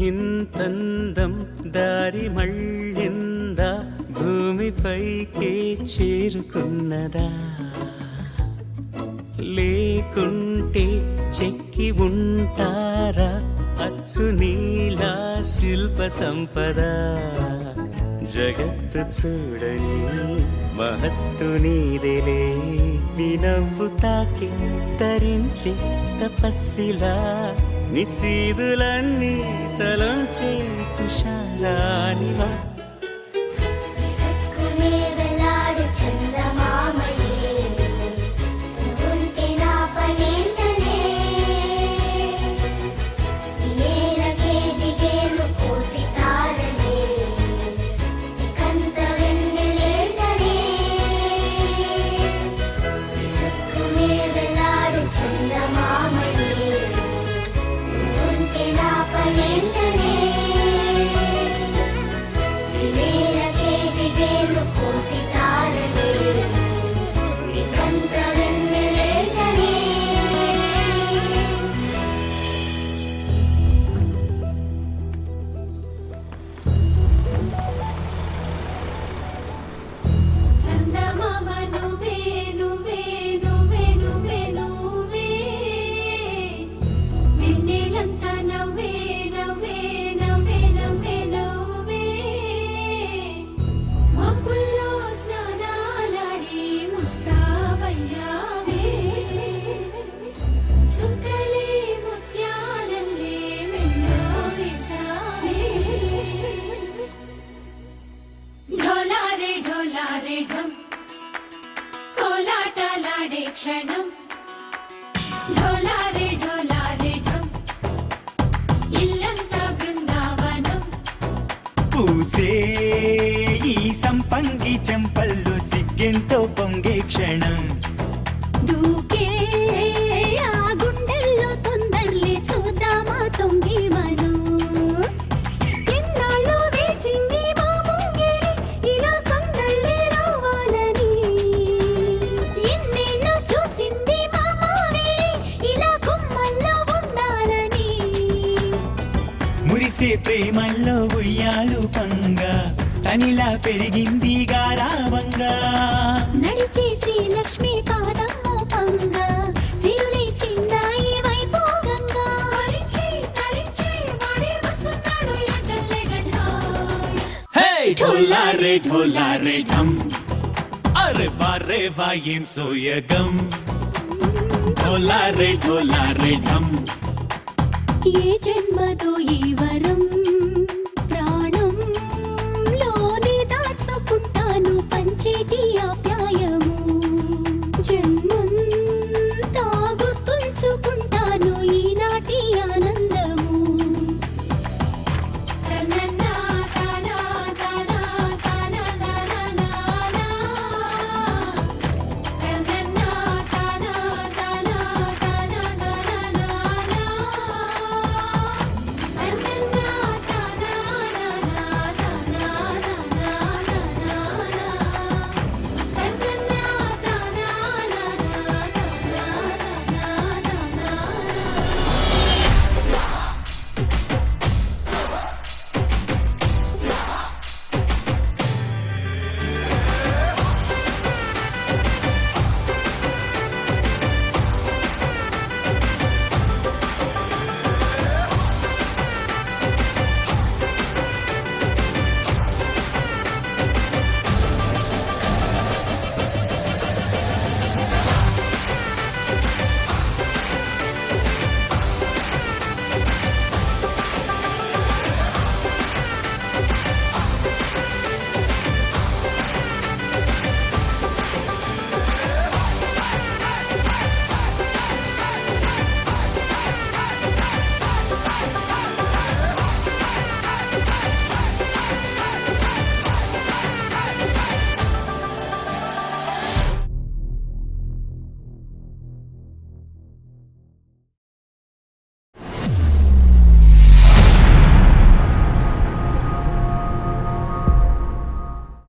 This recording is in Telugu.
ఇంతందం దారి మళ్ళిందా భూమిపైకే చేరుకున్నదా లేకుంటే చెక్కి ఉంటారా అచ్చు నీలా శిల్ప సంపద జగత్తు చూడని మహత్తు నీదేలే నీ నవ్వు తాకి తరించి తపస్సిలా నిశీదులన్నీ తలంచే తుషారానివా క్షణం ఢోలారే ఢోలారే ఢం ఇల్లంతా బృందావనం పూసే ఈ సంపంగి చెంపల్లో సిగ్గెంతో పొంగే క్షణం దూకే ఆ గుండెల్లో తొందరలే చూద్దామా తొంగి మనం ఎన్నాళ్ళు వేచింది మా ముంగిరి ఇలా సందళ్ళే రావాలని ఎన్నేళ్ళు చూసింది మా మావిడి ఇలా గుమ్మల్లో ఉండాలని మురిసే ప్రేమల్లో ఉయ్యాలు పంగా తనిలా పెరిగింది గారావంగా నడిచే శ్రీలక్ష్మి పాదమ్మో పంగా సిరులే చిందాయి వైభోగంగా తరించి వాడే వస్తున్నాడు ఎట్టలే గడ్డ హే ఢోలారే ఢోలారే ఢం అరే వారే వాయేం సోయగం ఢోలారే ఢోలారే ఢం ఏ జన్మదో ఈ వరం ప్రాణంలోనే దాచుకుంటాను పంచేటి ఆప్యాయత